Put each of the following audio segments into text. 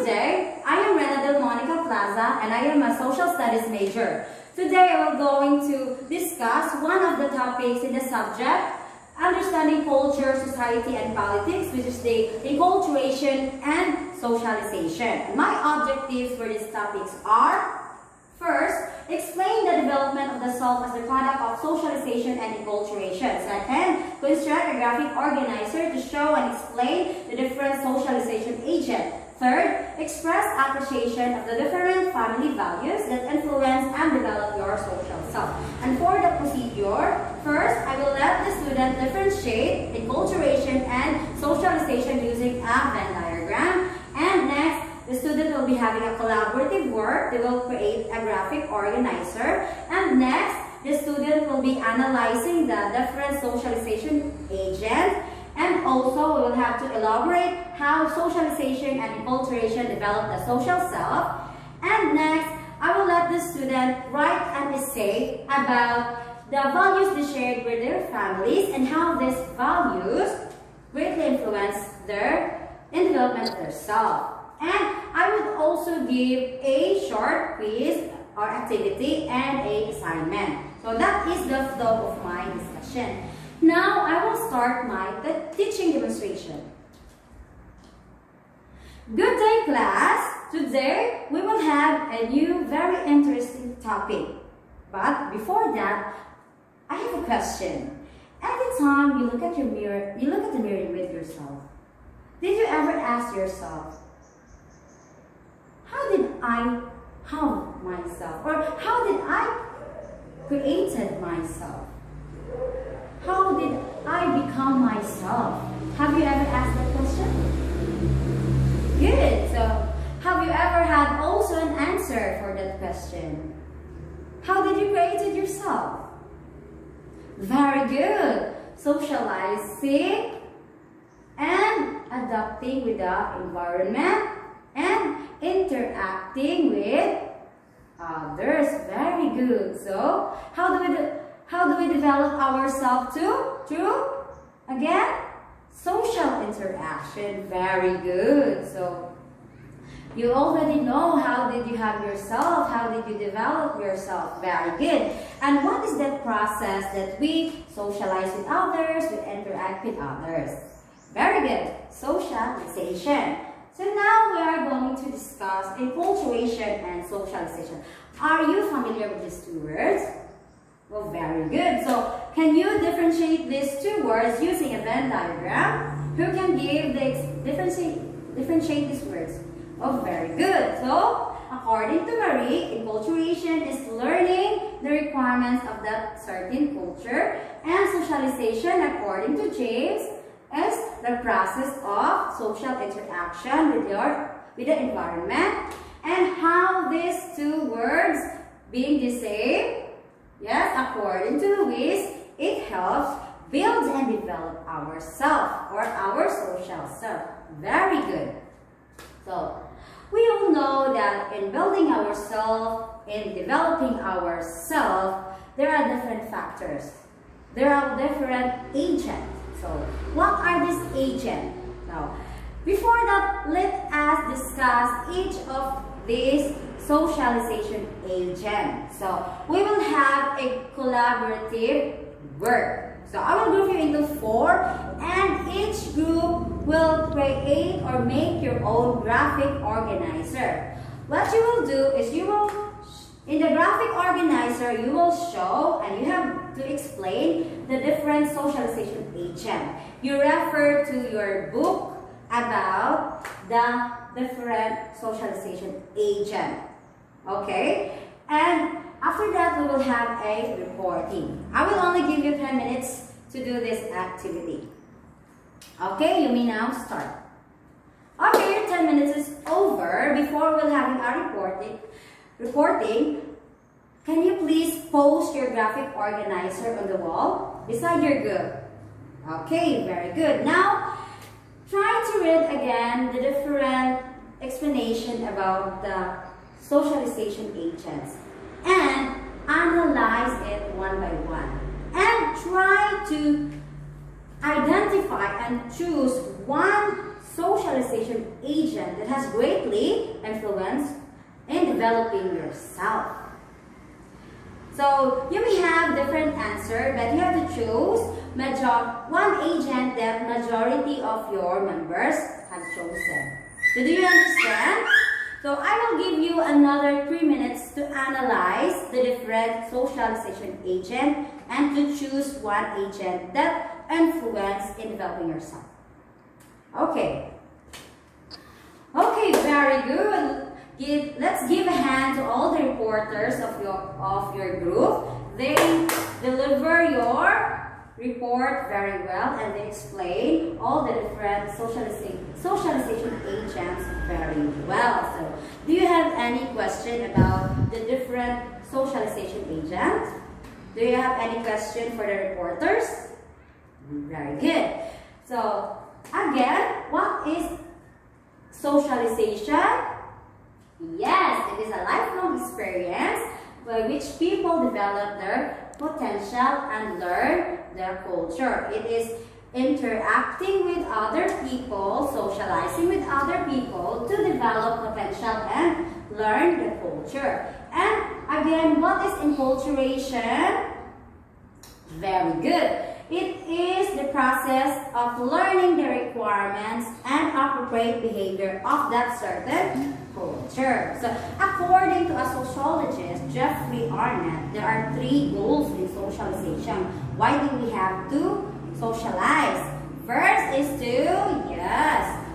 today, I am Renadel Monica Plaza and I am a social studies major. Today I will going to discuss one of the topics in the subject, understanding culture, society and politics, which is the enculturation and socialization. My objectives for these topics are: first, explain the development of the self as the product of socialization and enculturation. Second, construct a graphic organizer to show and explain the different socialization agents. Third, express appreciation of the different family values that influence and develop your social self. And for the procedure, first, I will let the student differentiate enculturation and socialization using a Venn diagram. And next, the student will be having a collaborative work. They will create a graphic organizer. And next, the student will be analyzing the different socialization agents. And also, we will have to elaborate how socialization and enculturation develop the social self. And next, I will let the student write an essay about the values they shared with their families and how these values greatly influence in development of their self. And I would also give a short quiz or activity and an assignment. So that is the flow of my discussion. Now I will start my teaching demonstration. Good day, class. Today we will have a new very interesting topic. But before that, I have a question. Every time you look at the mirror with yourself, did you ever ask yourself, how did I have myself? Or how did I created myself? How did I become myself? Have you ever asked that question? Good. So, have you ever had also an answer for that question? How did you create it yourself? Very good. Socializing and adapting with the environment and interacting with others. Very good. So, how do we develop ourselves through again social interaction? Very good. So you already know how did you have yourself, how did you develop yourself. Very good. And what is that process that we socialize with others, we interact with others? Very good. Socialization. So now we are going to discuss enculturation and socialization. Are you familiar with these two words? Well, very good. So, can you differentiate these two words using a Venn diagram? Who can give differentiate these words? Oh, very good. So, according to Marie, enculturation is learning the requirements of that certain culture, and socialization, according to James, is the process of social interaction with the environment, and how these two words being the same. Yes, according to Louise, it helps build and develop ourselves or our social self. Very good. So, we all know that in building ourselves, in developing ourselves, there are different factors. There are different agents. So, what are these agents? Now, before that, let us discuss each of these socialization agent. So, we will have a collaborative work. So, I will group you into 4, and each group will create or make your own graphic organizer. What you will do is in the graphic organizer, you will show and you have to explain the different socialization agent. You refer to your book about the different socialization agent. Okay, and after that we will have a reporting. I will only give you 10 minutes to do this activity. Okay, you may now start. Okay, your 10 minutes is over. Before we'll have our reporting, can you please post your graphic organizer on the wall beside your group? Okay, very good. Now, try to read again the different explanation about the socialization agents and analyze it one by one, and try to identify and choose one socialization agent that has greatly influenced in developing yourself? So you may have different answer, but you have to choose one agent that majority of your members have chosen. So do you understand? So I will give you another 3 minutes to analyze the different socialization agent and to choose one agent that influence in developing yourself. Okay. Okay, very good. Let's give a hand to all the reporters of your group. They deliver your report very well and they explain all the different socialization agents very well. So, do you have any question about the different socialization agents? Do you have any question for the reporters? Very good. So, again, what is socialization? Yes, it is a lifelong experience by which people develop their potential and learn their culture. It is interacting with other people, socializing with other people to develop potential and learn the culture. And again, what is enculturation? Very good. It is the process of learning the requirements and appropriate behavior of that certain culture. So, according to a sociologist, Jeffrey Arnett, there are 3 goals in socialization. Why do we have to socialize? First is to, yes,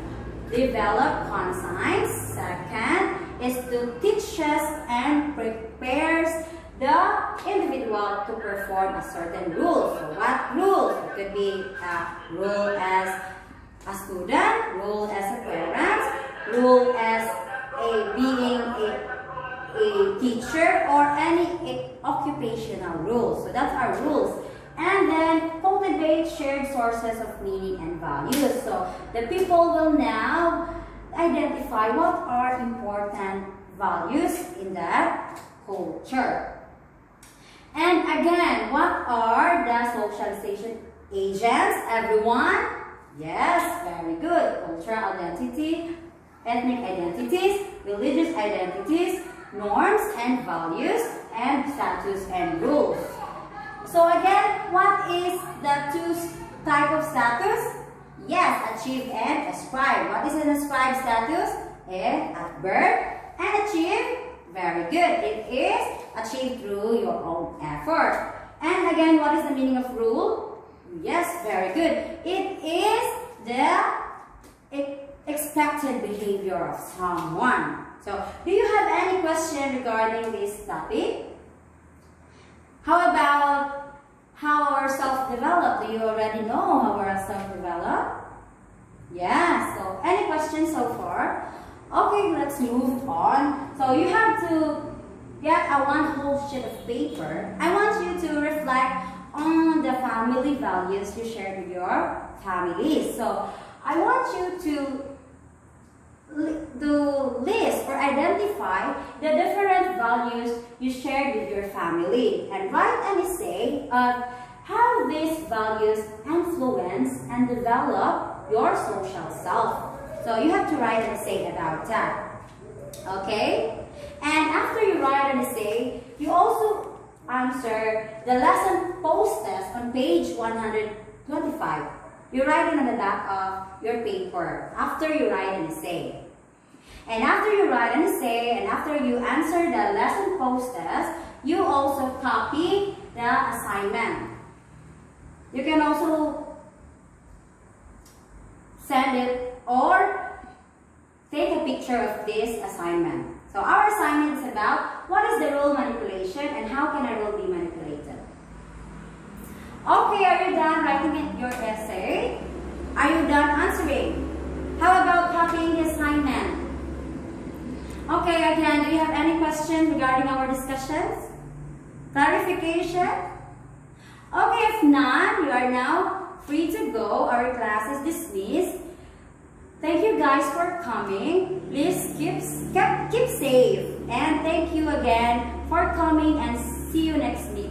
develop conscience. Second is to teach us and prepares the individual to perform a certain rule. So what rules? It could be a rule as a student, rule as a parent, rule as being a teacher, or any occupational rules. So that's our rules. And then cultivate shared sources of meaning and values. So the people will now identify what are important values in that culture. And again, what are the socialization agents? Everyone? Yes, very good. Cultural identity, ethnic identities, religious identities, norms and values, and status and rules. So again, what is the 2 type of status? Yes, achieve and ascribe. What is an ascribed status? At birth. And achieve? Very good. It is achieved through your own effort. And again, what is the meaning of rule? Yes, very good. It is the expected behavior of someone. So, do you have any question regarding this topic? How about how our self-develop? Do you already know how our self-develop? Yeah, so any questions so far? Okay, let's move on. So you have to get a 1 whole sheet of paper. I want you to reflect on the family values you shared with your families. So I want you to list or identify the different values you shared with your family and write an essay of how these values influence and develop your social self. So you have to write an essay about that. Okay? And after you write an essay, you also answer the lesson posted on page 125. You write it on the back of your paper after you write an essay. And after you write an essay and after you answer the lesson posted, you also copy the assignment. You can also send it or take a picture of this assignment. So our assignment is about what is the rule manipulation and how can a rule be manipulated. Okay, are you done writing your essay? Are you done answering? How about copying the assignment? Okay, again, do you have any questions regarding our discussions? Clarification? Okay, if none, you are now free to go. Our class is dismissed. Thank you guys for coming. Please keep safe. And thank you again for coming and see you next week.